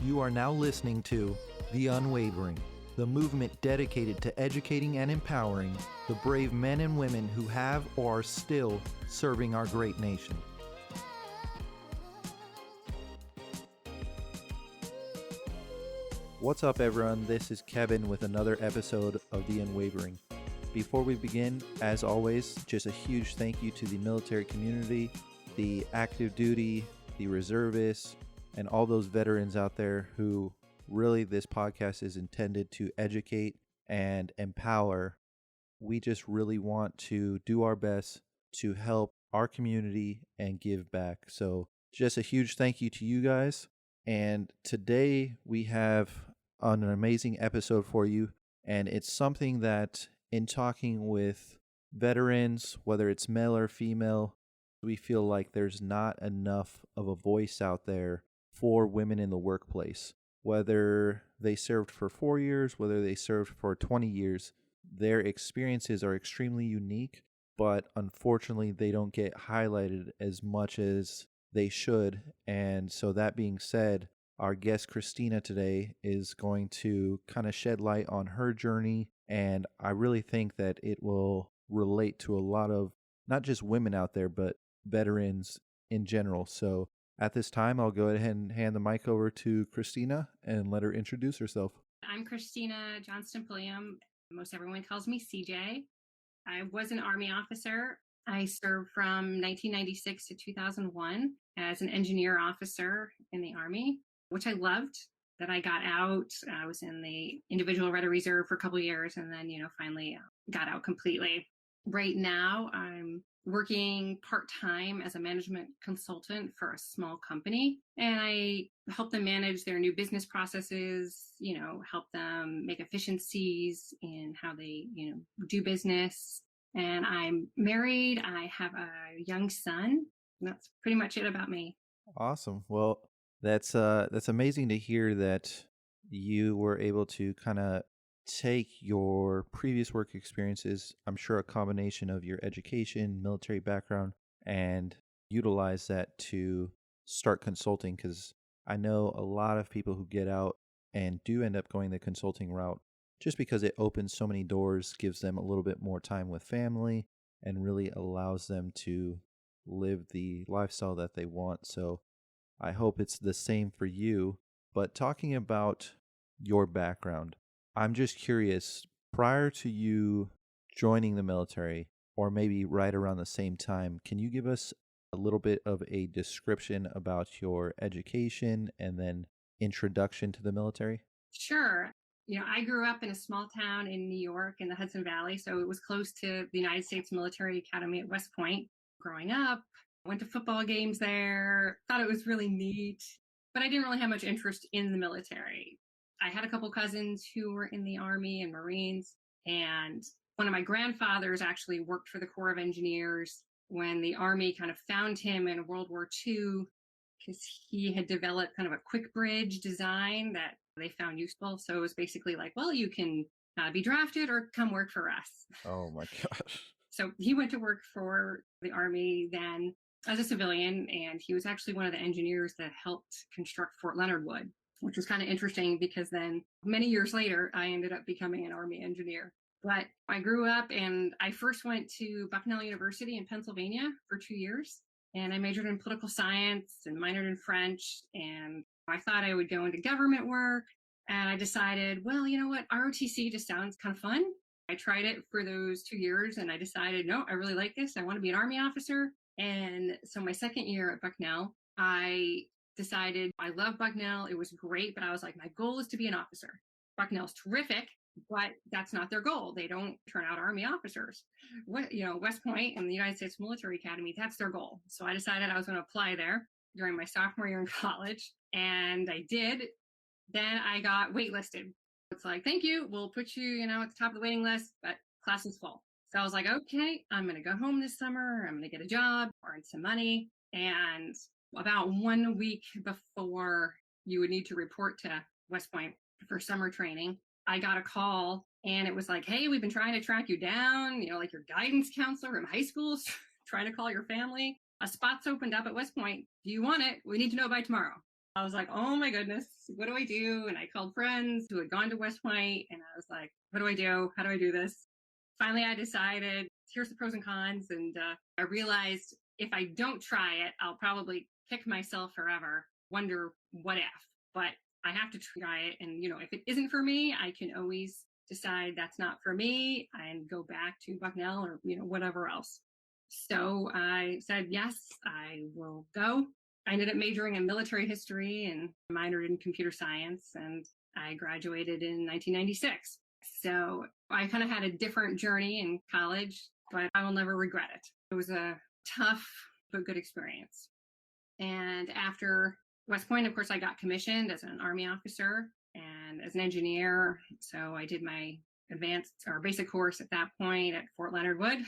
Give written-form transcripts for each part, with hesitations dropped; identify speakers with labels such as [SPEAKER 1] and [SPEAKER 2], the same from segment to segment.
[SPEAKER 1] You are now listening to The Unwavering, the movement dedicated to educating and empowering the brave men and women who have or are still serving our great nation. What's up, everyone? This is Kevin with another episode of The Unwavering. Before we begin, as always, just a huge thank you to the military community, the active duty, the reservists, and all those veterans out there who really this podcast is intended to educate and empower. We just really want to do our best to help our community and give back. So just a huge thank you to you guys. And today we have an amazing episode for you. And it's something that in talking with veterans, whether it's male or female, we feel like there's not enough of a voice out there for women in the workplace. Whether they served for 4 years, whether they served for 20 years, their experiences are extremely unique, but unfortunately they don't get highlighted as much as they should. And so that being said, our guest Christena today is going to kind of shed light on her journey, and I really think that it will relate to a lot of not just women out there, but veterans in general. So at this time, I'll go ahead and hand the mic over to Christena and let her introduce herself.
[SPEAKER 2] I'm Christena Johnston-Pulliam. Most everyone calls me CJ. I was an Army officer. I served from 1996 to 2001 as an engineer officer in the Army, which I loved. Then I got out. I was in the Individual Red Reserve for a couple of years, and then, finally got out completely. Right now, I'm working part-time as a management consultant for a small company, and I help them manage their new business processes, help them make efficiencies in how they, do business. And I'm married. I have a young son. That's pretty much it about me.
[SPEAKER 1] Awesome. Well, that's amazing to hear that you were able to kind of take your previous work experiences, I'm sure a combination of your education, military background, and utilize that to start consulting, because I know a lot of people who get out and do end up going the consulting route just because it opens so many doors, gives them a little bit more time with family, and really allows them to live the lifestyle that they want. So I hope it's the same for you. But talking about your background, I'm just curious, prior to you joining the military, or maybe right around the same time, can you give us a little bit of a description about your education and then introduction to the military?
[SPEAKER 2] Sure. I grew up in a small town in New York in the Hudson Valley, so it was close to the United States Military Academy at West Point. Growing up, went to football games there, thought it was really neat, but I didn't really have much interest in the military. I had a couple cousins who were in the Army and Marines, and one of my grandfathers actually worked for the Corps of Engineers when the Army kind of found him in World War II, because he had developed kind of a quick bridge design that they found useful. So it was basically like, well, you can be drafted or come work for us.
[SPEAKER 1] Oh my gosh.
[SPEAKER 2] So he went to work for the Army then as a civilian, and he was actually one of the engineers that helped construct Fort Leonard Wood, which was kind of interesting because then many years later, I ended up becoming an Army engineer. But I grew up and I first went to Bucknell University in Pennsylvania for 2 years. And I majored in political science and minored in French. And I thought I would go into government work. And I decided, well, you know what? ROTC just sounds kind of fun. I tried it for those 2 years and I decided, no, I really like this. I want to be an Army officer. And so my second year at Bucknell, I decided I love Bucknell. It was great, but I was like, my goal is to be an officer. Bucknell's terrific, but that's not their goal. They don't turn out Army officers. West Point and the United States Military Academy, that's their goal. So I decided I was going to apply there during my sophomore year in college, and I did. Then I got waitlisted. It's like, thank you. We'll put you, at the top of the waiting list, but class is full. So I was like, okay, I'm going to go home this summer. I'm going to get a job, earn some money. And about 1 week before you would need to report to West Point for summer training, I got a call and it was like, hey, we've been trying to track you down, like your guidance counselor from high school trying to call your family. A spot's opened up at West Point. Do you want it? We need to know by tomorrow. I was like, oh my goodness, what do I do? And I called friends who had gone to West Point, and I was like, what do I do? How do I do this? Finally, I decided, here's the pros and cons. And I realized if I don't try it, I'll probably kick myself forever, wonder what if. But I have to try it. And, if it isn't for me, I can always decide that's not for me and go back to Bucknell or, whatever else. So I said, yes, I will go. I ended up majoring in military history and minored in computer science, and I graduated in 1996. So I kind of had a different journey in college, but I will never regret it. It was a tough but good experience. And after West Point, of course, I got commissioned as an Army officer and as an engineer. So I did my advanced or basic course at that point at Fort Leonard Wood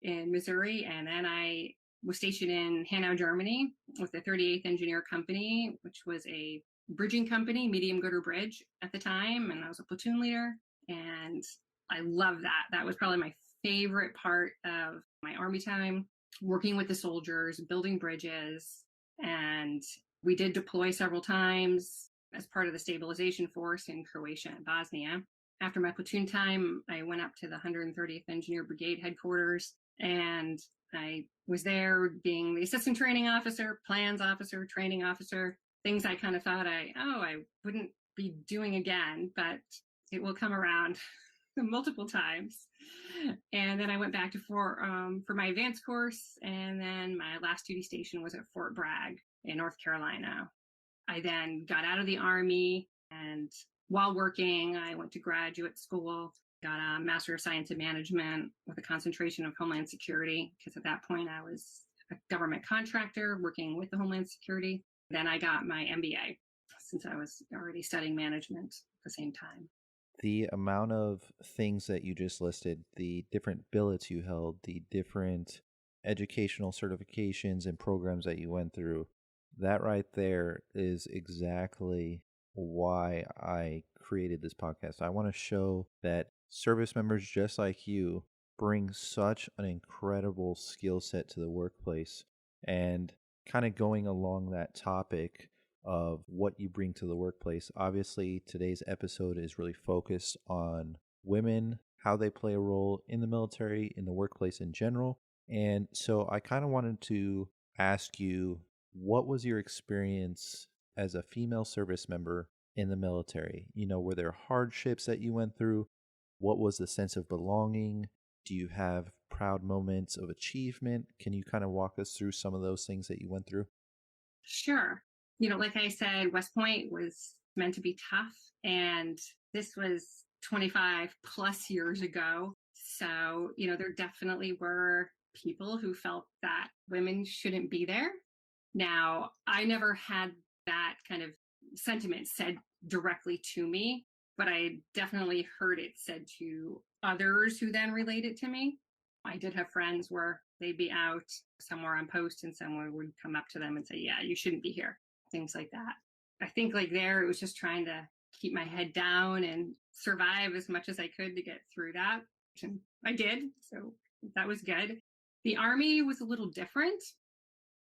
[SPEAKER 2] in Missouri. And then I was stationed in Hanau, Germany with the 38th Engineer Company, which was a bridging company, medium girder bridge at the time. And I was a platoon leader. And I love that. That was probably my favorite part of my Army time, working with the soldiers, building bridges. And we did deploy several times as part of the stabilization force in Croatia and Bosnia. After my platoon time, I went up to the 130th Engineer Brigade headquarters, and I was there being the assistant training officer, plans officer, training officer, things I kind of thought I wouldn't be doing again, but it will come around multiple times. And then I went back to for my advanced course, and then my last duty station was at Fort Bragg in North Carolina. I then got out of the Army, and while working, I went to graduate school, got a Master of Science in Management with a concentration of Homeland Security, because at that point I was a government contractor working with the Homeland Security. Then I got my MBA, since I was already studying management at the same time.
[SPEAKER 1] The amount of things that you just listed, the different billets you held, the different educational certifications and programs that you went through, that right there is exactly why I created this podcast. I want to show that service members just like you bring such an incredible skill set to the workplace. And kind of going along that topic of what you bring to the workplace, obviously today's episode is really focused on women, how they play a role in the military, in the workplace in general. And so I kind of wanted to ask you, what was your experience as a female service member in the military? Were there hardships that you went through? What was the sense of belonging? Do you have proud moments of achievement? Can you kind of walk us through some of those things that you went through?
[SPEAKER 2] Sure. Like I said, West Point was meant to be tough, and this was 25 plus years ago. So, there definitely were people who felt that women shouldn't be there. Now, I never had that kind of sentiment said directly to me, but I definitely heard it said to others who then related to me. I did have friends where they'd be out somewhere on post and someone would come up to them and say, yeah, you shouldn't be here. Things like that. I think it was just trying to keep my head down and survive as much as I could to get through that. And I did. So that was good. The Army was a little different.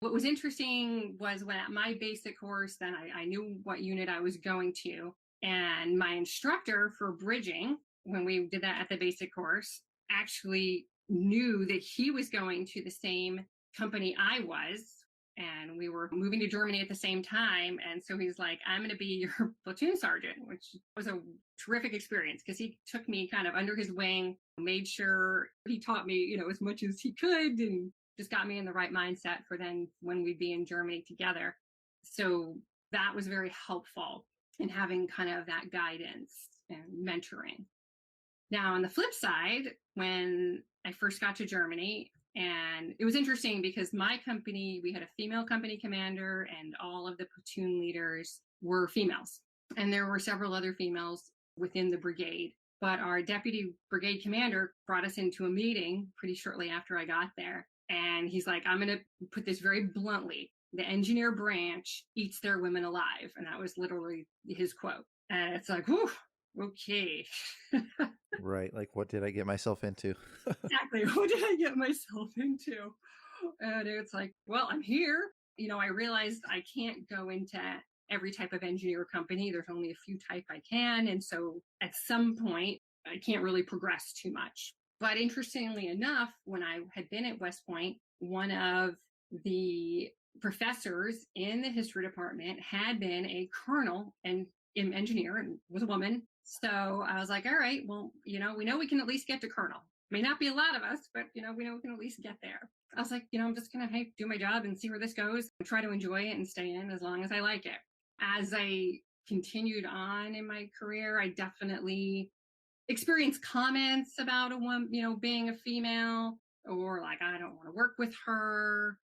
[SPEAKER 2] What was interesting was when at my basic course, then I knew what unit I was going to. And my instructor for bridging, when we did that at the basic course, actually knew that he was going to the same company I was. And we were moving to Germany at the same time. And so he's like, I'm going to be your platoon sergeant, which was a terrific experience because he took me kind of under his wing, made sure he taught me, as much as he could, and just got me in the right mindset for then when we'd be in Germany together. So that was very helpful in having kind of that guidance and mentoring. Now, on the flip side, when I first got to Germany, and it was interesting because my company, we had a female company commander and all of the platoon leaders were females. And there were several other females within the brigade. But our deputy brigade commander brought us into a meeting pretty shortly after I got there. And he's like, I'm going to put this very bluntly. The engineer branch eats their women alive. And that was literally his quote. And it's like, whew, okay.
[SPEAKER 1] Right. Like, what did I get myself into?
[SPEAKER 2] Exactly. What did I get myself into? And it's like, well, I'm here. I realized I can't go into every type of engineer company. There's only a few type I can. And so at some point, I can't really progress too much. But interestingly enough, when I had been at West Point, one of the professors in the history department had been a colonel and an engineer and was a woman. So I was like, all right, well, we know we can at least get to colonel. May not be a lot of us, but we know we can at least get there. I was like, I'm just going to do my job and see where this goes and try to enjoy it and stay in as long as I like it. As I continued on in my career, I definitely experienced comments about a woman, being a female, or like, I don't want to work with her.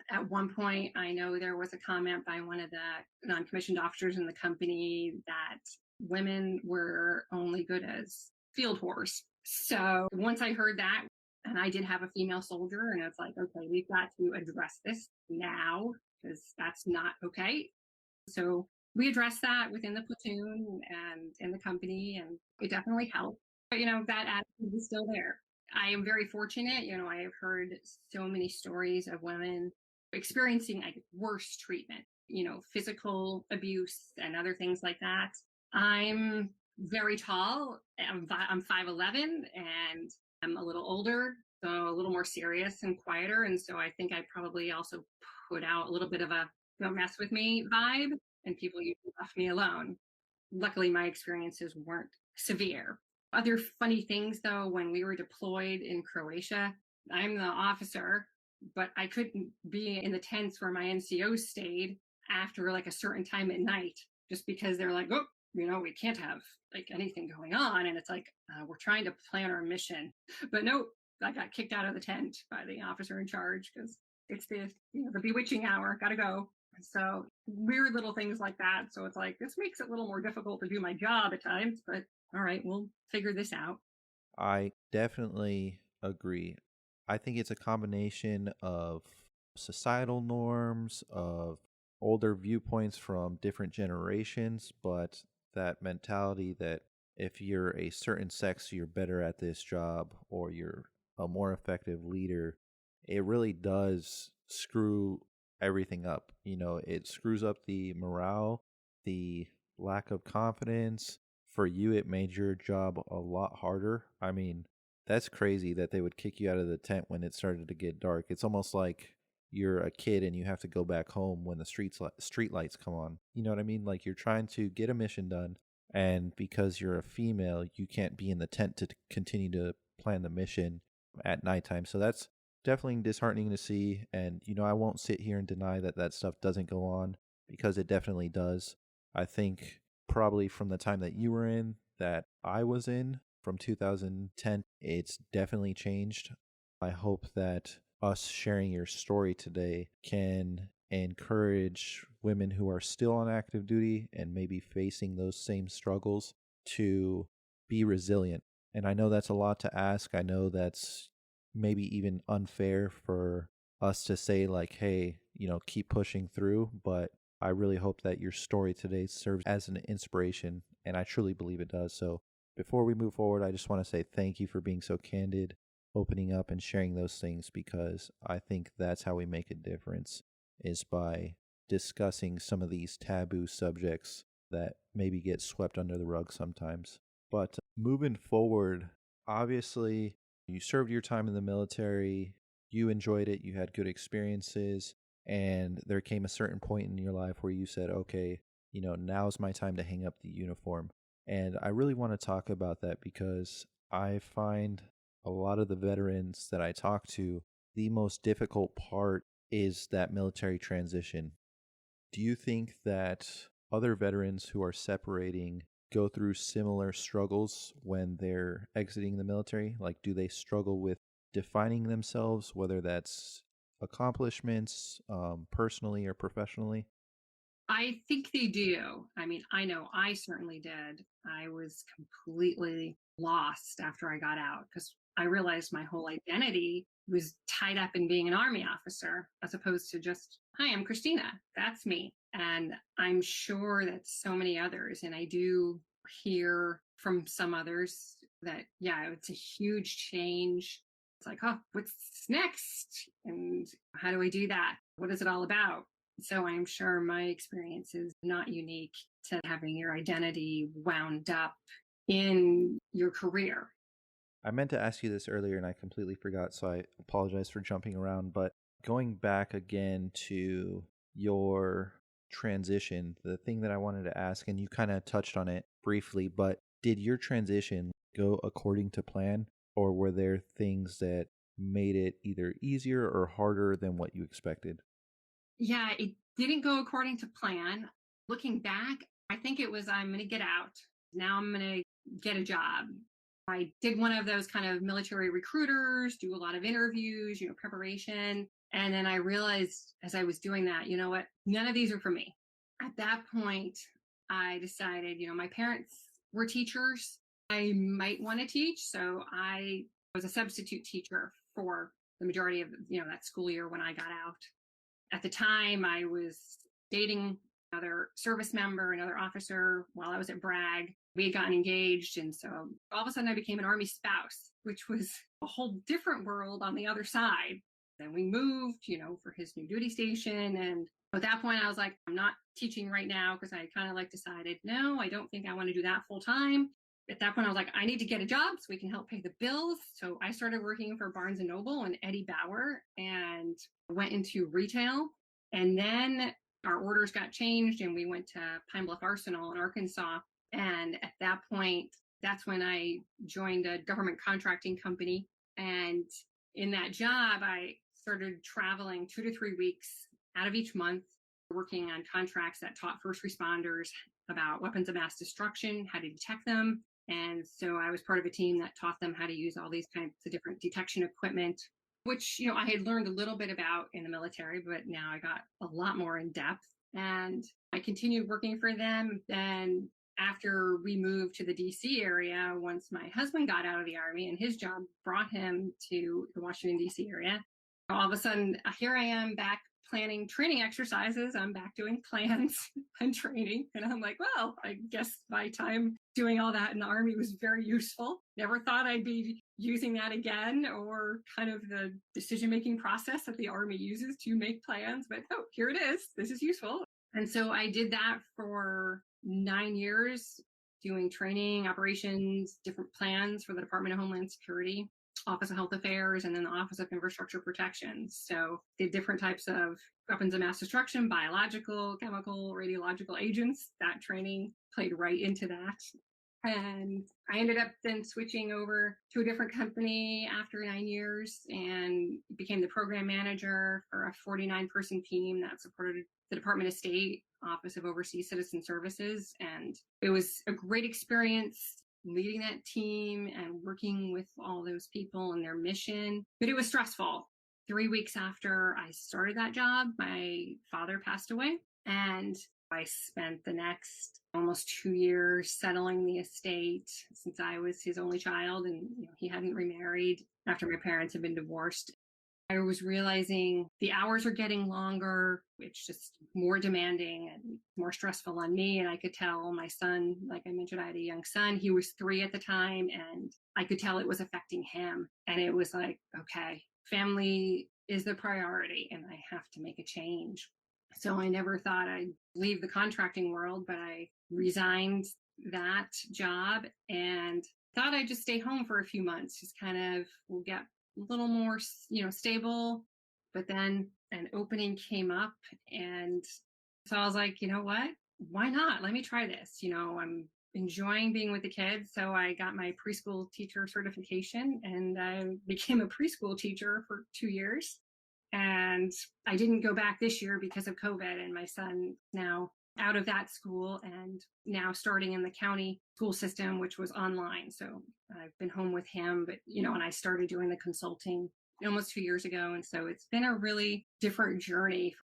[SPEAKER 2] At one point, I know there was a comment by one of the non-commissioned officers in the company that women were only good as field whores. So once I heard that, and I did have a female soldier, and it's like, okay, we've got to address this now because that's not okay. So we addressed that within the platoon and in the company, and it definitely helped. But, that attitude is still there. I am very fortunate. I have heard so many stories of women experiencing like worse treatment, physical abuse and other things like that. I'm very tall. I'm 5'11", and I'm a little older, so a little more serious and quieter. And so I think I probably also put out a little bit of a "don't mess with me" vibe, and people usually left me alone. Luckily, my experiences weren't severe. Other funny things, though, when we were deployed in Croatia, I'm the officer, but I couldn't be in the tents where my NCOs stayed after like a certain time at night, just because they're like, oh, we can't have like anything going on. And it's like, we're trying to plan our mission. But nope, I got kicked out of the tent by the officer in charge because it's the bewitching hour, gotta go. So weird little things like that. So it's like, this makes it a little more difficult to do my job at times, but all right, we'll figure this out.
[SPEAKER 1] I definitely agree. I think it's a combination of societal norms, of older viewpoints from different generations, but that mentality that if you're a certain sex, you're better at this job or you're a more effective leader, it really does screw everything up. It screws up the morale, the lack of confidence. For you, it made your job a lot harder. I mean, that's crazy that they would kick you out of the tent when it started to get dark. It's almost like you're a kid and you have to go back home when the street lights come on. You know what I mean? Like you're trying to get a mission done, and because you're a female, you can't be in the tent to continue to plan the mission at nighttime. So that's definitely disheartening to see. And I won't sit here and deny that that stuff doesn't go on, because it definitely does. I think probably from the time that you were in, that I was in, from 2010, it's definitely changed. I hope that us sharing your story today can encourage women who are still on active duty and maybe facing those same struggles to be resilient. And I know that's a lot to ask. I know that's maybe even unfair for us to say, like, hey, keep pushing through. But I really hope that your story today serves as an inspiration, and I truly believe it does. So before we move forward, I just want to say thank you for being so candid, opening up and sharing those things, because I think that's how we make a difference, is by discussing some of these taboo subjects that maybe get swept under the rug sometimes. But moving forward, obviously, you served your time in the military, you enjoyed it, you had good experiences, and there came a certain point in your life where you said, okay, now's my time to hang up the uniform. And I really want to talk about that, because I find a lot of the veterans that I talk to, the most difficult part is that military transition. Do you think that other veterans who are separating go through similar struggles when they're exiting the military? Like, do they struggle with defining themselves, whether that's accomplishments, personally or professionally?
[SPEAKER 2] I think they do. I mean, I know I certainly did. I was completely lost after I got out because I realized my whole identity was tied up in being an Army officer as opposed to just, hi, I'm Christina. That's me. And I'm sure that so many others, and I do hear from some others that, yeah, it's a huge change. It's like, oh, what's next? And how do I do that? What is it all about? So I'm sure my experience is not unique to having your identity wound up in your career.
[SPEAKER 1] I meant to ask you this earlier and I completely forgot, so I apologize for jumping around. But going back again to your transition, the thing that I wanted to ask, and you kind of touched on it briefly, but did your transition go according to plan, or were there things that made it either easier or harder than what you expected?
[SPEAKER 2] Yeah, it didn't go according to plan. Looking back, I think it was I'm going to get out. Now I'm going to get a job. I did one of those kind of military recruiters, do a lot of interviews, preparation. And then I realized as I was doing that, you know what? None of these are for me. At that point, I decided, my parents were teachers. I might want to teach. So I was a substitute teacher for the majority of, that school year when I got out. At the time, I was dating another service member, another officer while I was at Bragg. We had gotten engaged. And so all of a sudden I became an Army spouse, which was a whole different world on the other side. Then we moved, for his new duty station. And at that point, I was like, I'm not teaching right now because I kind of decided, no, I don't think I want to do that full time. At that point, I was like, I need to get a job so we can help pay the bills. So I started working for Barnes and Noble and Eddie Bauer and went into retail. And then our orders got changed and we went to Pine Bluff Arsenal in Arkansas. And at that point, that's when I joined a government contracting company. And in that job, I started traveling 2 to 3 weeks out of each month, working on contracts that taught first responders about weapons of mass destruction, how to detect them. And so I was part of a team that taught them how to use all these kinds of different detection equipment, which, I had learned a little bit about in the military, but now I got a lot more in depth. And I continued working for them. Then after we moved to the DC area, once my husband got out of the Army and his job brought him to the Washington, DC area, all of a sudden, here I am back planning training exercises. I'm back doing plans and training. And I'm like, well, I guess my time doing all that in the Army was very useful. Never thought I'd be using that again, or kind of the decision-making process that the Army uses to make plans. But oh, here it is. This is useful. And so I did that for 9 years, doing training, operations, different plans for the Department of Homeland Security, Office of Health Affairs, and then the Office of Infrastructure Protection. So did different types of weapons of mass destruction, biological, chemical, radiological agents. That training played right into that. And I ended up then switching over to a different company after 9 years and became the program manager for a 49-person team that supported the Department of State, Office of Overseas Citizen Services. And it was a great experience leading that team and working with all those people and their mission. But it was stressful. 3 weeks after I started that job, my father passed away. And I spent the next almost 2 years settling the estate since I was his only child and he hadn't remarried after my parents had been divorced. I was realizing the hours are getting longer. It's just more demanding and more stressful on me. And I could tell my son, like I mentioned, I had a young son. He was 3 at the time, and I could tell it was affecting him. And it was like, okay, family is the priority and I have to make a change. So I never thought I'd leave the contracting world, but I resigned that job and thought I'd just stay home for a few months, just kind of we'll get a little more, stable. But then an opening came up. And so I was like, you know what? Why not? Let me try this. I'm enjoying being with the kids. So I got my preschool teacher certification and I became a preschool teacher for 2 years. And I didn't go back this year because of COVID, and my son now out of that school and now starting in the county school system, which was online. So I've been home with him, but, and I started doing the consulting almost 2 years ago. And so it's been a really different journey.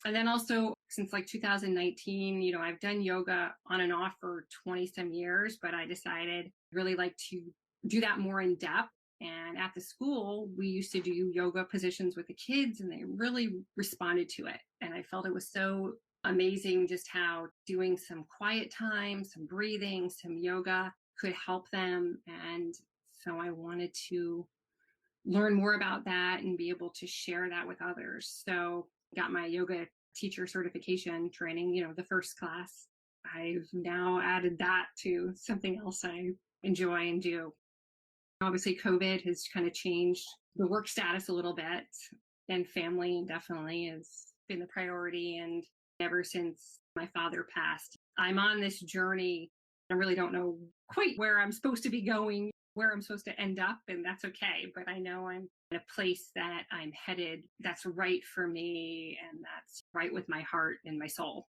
[SPEAKER 2] And then also since 2019, I've done yoga on and off for 20 some years, but I decided I'd really like to do that more in depth. And at the school, we used to do yoga positions with the kids and they really responded to it. And I felt it was so amazing just how doing some quiet time, some breathing, some yoga could help them. And so I wanted to learn more about that and be able to share that with others. So got my yoga teacher certification training, the first class. I've now added that to something else I enjoy and do. Obviously, COVID has kind of changed the work status a little bit, and family definitely has been the priority. And ever since my father passed, I'm on this journey. I really don't know quite where I'm supposed to be going, where I'm supposed to end up, and that's okay. But I know I'm in a place that I'm headed that's right for me and that's right with my heart and my soul.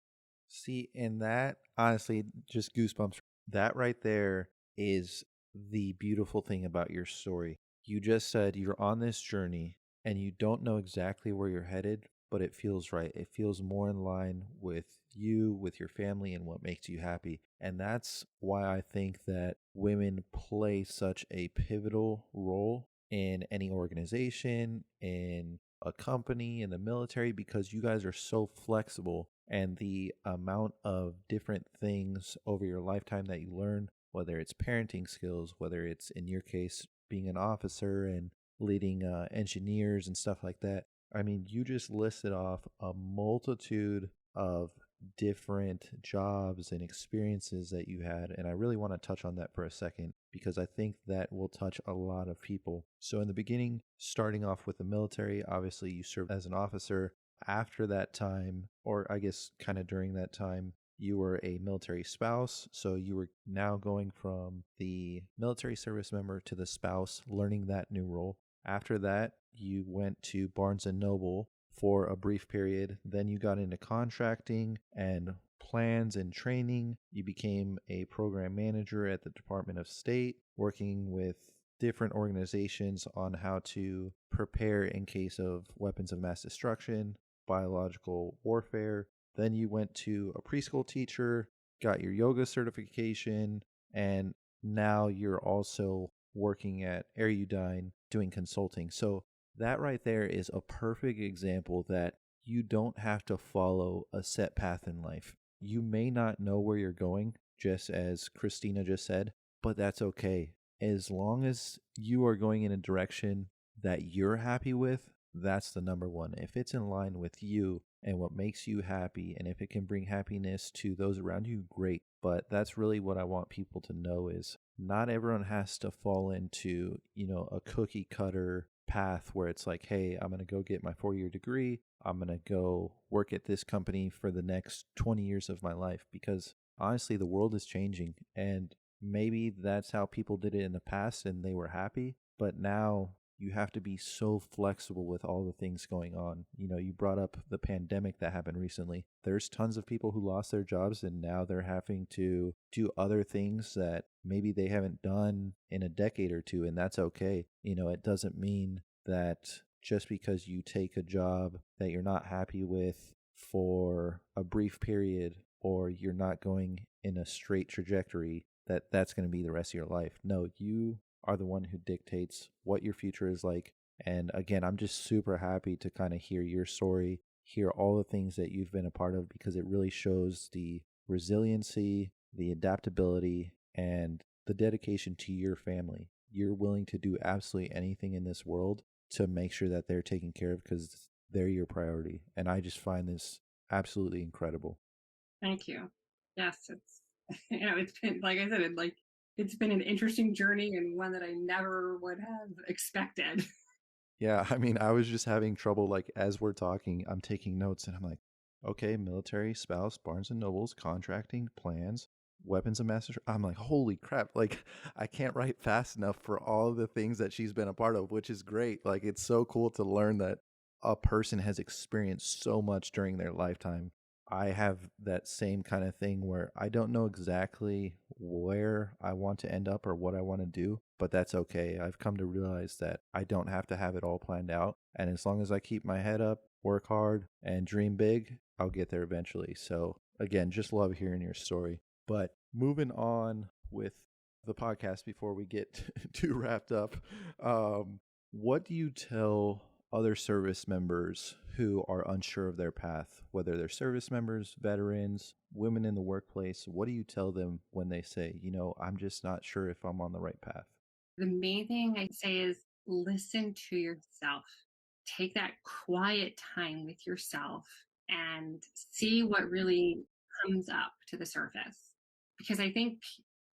[SPEAKER 1] See, and that honestly, just goosebumps. That right there is the beautiful thing about your story. You just said you're on this journey and you don't know exactly where you're headed, but it feels right. It feels more in line with you, with your family, and what makes you happy. And that's why I think that women play such a pivotal role in any organization, in a company, in the military, because you guys are so flexible, and the amount of different things over your lifetime that you learn, whether it's parenting skills, whether it's in your case being an officer and leading engineers and stuff like that. I mean, you just listed off a multitude of different jobs and experiences that you had. And I really want to touch on that for a second because I think that will touch a lot of people. So, in the beginning, starting off with the military, obviously you served as an officer. After that time, or I guess kind of during that time, you were a military spouse. So you were now going from the military service member to the spouse, learning that new role. After that, you went to Barnes and Noble for a brief period. Then you got into contracting and plans and training. You became a program manager at the Department of State, working with different organizations on how to prepare in case of weapons of mass destruction, biological warfare. Then you went to a preschool teacher, got your yoga certification, and now you're also working at Erudine doing consulting. So that right there is a perfect example that you don't have to follow a set path in life. You may not know where you're going, just as Christina just said, but that's okay. As long as you are going in a direction that you're happy with, that's the number one. If it's in line with you and what makes you happy, and if it can bring happiness to those around you, great. But that's really what I want people to know is not everyone has to fall into, a cookie cutter path where it's like, hey, I'm going to go get my 4-year degree. I'm going to go work at this company for the next 20 years of my life, because honestly, the world is changing, and maybe that's how people did it in the past and they were happy. But now you have to be so flexible with all the things going on. You brought up the pandemic that happened recently. There's tons of people who lost their jobs and now they're having to do other things that maybe they haven't done in a decade or two, and that's okay. It doesn't mean that just because you take a job that you're not happy with for a brief period, or you're not going in a straight trajectory, that's going to be the rest of your life. No, you are the one who dictates what your future is like. And again, I'm just super happy to kind of hear your story, hear all the things that you've been a part of, because it really shows the resiliency, the adaptability, and the dedication to your family. You're willing to do absolutely anything in this world to make sure that they're taken care of because they're your priority. And I just find this absolutely incredible.
[SPEAKER 2] Thank you. Yes, it's it's been, like I said, it's been an interesting journey and one that I never would have expected.
[SPEAKER 1] Yeah, I mean, I was just having trouble, like, as we're talking, I'm taking notes and I'm like, okay, military, spouse, Barnes and Nobles, contracting, plans, weapons of mass destruction. I'm like, holy crap, like, I can't write fast enough for all the things that she's been a part of, which is great. Like, it's so cool to learn that a person has experienced so much during their lifetime. I have that same kind of thing where I don't know exactly where I want to end up or what I want to do, but that's okay. I've come to realize that I don't have to have it all planned out. And as long as I keep my head up, work hard, and dream big, I'll get there eventually. So, again, just love hearing your story. But moving on with the podcast before we get too wrapped up, what do you tell other service members who are unsure of their path, whether they're service members, veterans, women in the workplace? What do you tell them when they say, I'm just not sure if I'm on the right path?
[SPEAKER 2] The main thing I say is listen to yourself. Take that quiet time with yourself and see what really comes up to the surface. Because I think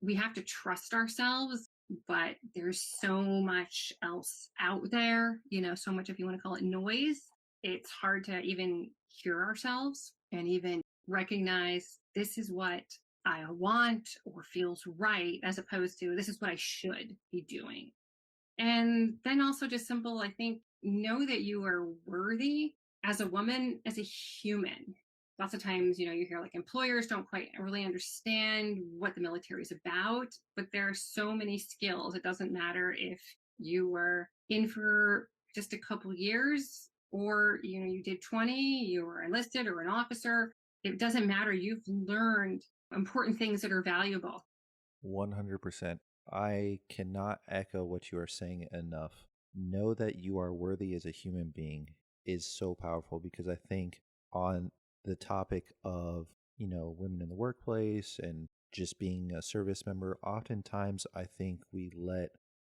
[SPEAKER 2] we have to trust ourselves, but there's so much else out there, so much, if you want to call it noise. It's hard to even hear ourselves and even recognize this is what I want or feels right, as opposed to this is what I should be doing. And then also just simple, I think, know that you are worthy as a woman, as a human. Lots of times, you hear like employers don't quite really understand what the military is about, but there are so many skills. It doesn't matter if you were in for just a couple years or, you did 20, you were enlisted or an officer. It doesn't matter. You've learned important things that are valuable.
[SPEAKER 1] 100%. I cannot echo what you are saying enough. Know that you are worthy as a human being is so powerful, because I think on the topic of, women in the workplace and just being a service member, oftentimes I think we let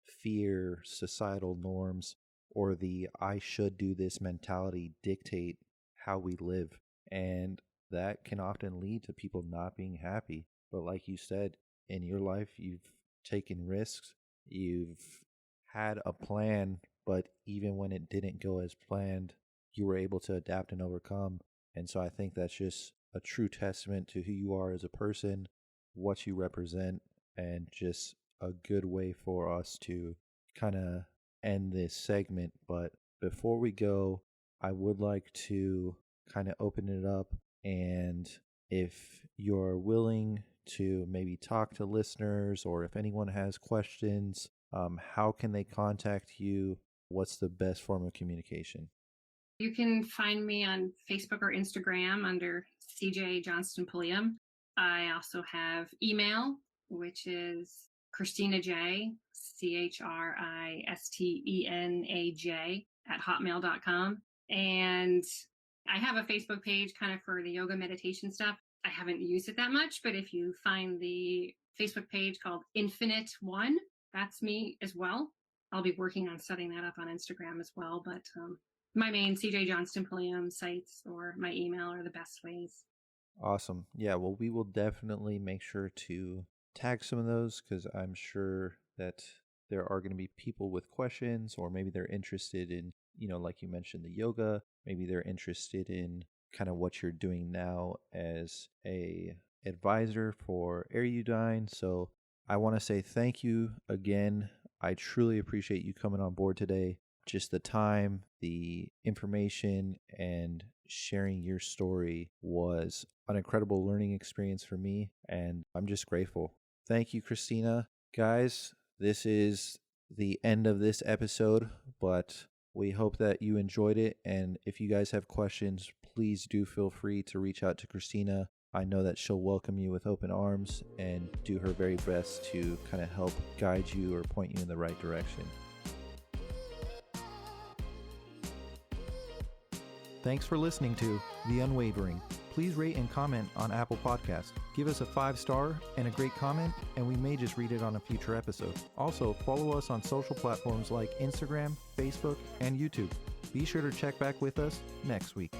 [SPEAKER 1] fear, societal norms, or the I should do this mentality dictate how we live. And that can often lead to people not being happy. But like you said, in your life, you've taken risks, you've had a plan, but even when it didn't go as planned, you were able to adapt and overcome. And so I think that's just a true testament to who you are as a person, what you represent, and just a good way for us to kind of end this segment. But before we go, I would like to kind of open it up, and if you're willing to maybe talk to listeners, or if anyone has questions, how can they contact you? What's the best form of communication?
[SPEAKER 2] You can find me on Facebook or Instagram under CJ Johnston-Pulliam. I also have email, which is Christena J, ChristenAJ @hotmail.com. And I have a Facebook page kind of for the yoga meditation stuff. I haven't used it that much, but if you find the Facebook page called Infinite One, that's me as well. I'll be working on setting that up on Instagram as well, but my main CJ Johnston-Pulliam sites or my email are the best ways.
[SPEAKER 1] Awesome. Yeah, well, we will definitely make sure to tag some of those, because I'm sure that there are going to be people with questions, or maybe they're interested in, like you mentioned, the yoga. Maybe they're interested in kind of what you're doing now as a advisor for Airudine. So I want to say thank you again. I truly appreciate you coming on board today. Just the time, the information, and sharing your story was an incredible learning experience for me, and I'm just grateful. Thank you, Christena. Guys, this is the end of this episode, but we hope that you enjoyed it, and if you guys have questions, please do feel free to reach out to Christena. I know that she'll welcome you with open arms and do her very best to kind of help guide you or point you in the right direction. Thanks for listening to The Unwavering. Please rate and comment on Apple Podcasts. Give us a 5-star and a great comment, and we may just read it on a future episode. Also, follow us on social platforms like Instagram, Facebook, and YouTube. Be sure to check back with us next week.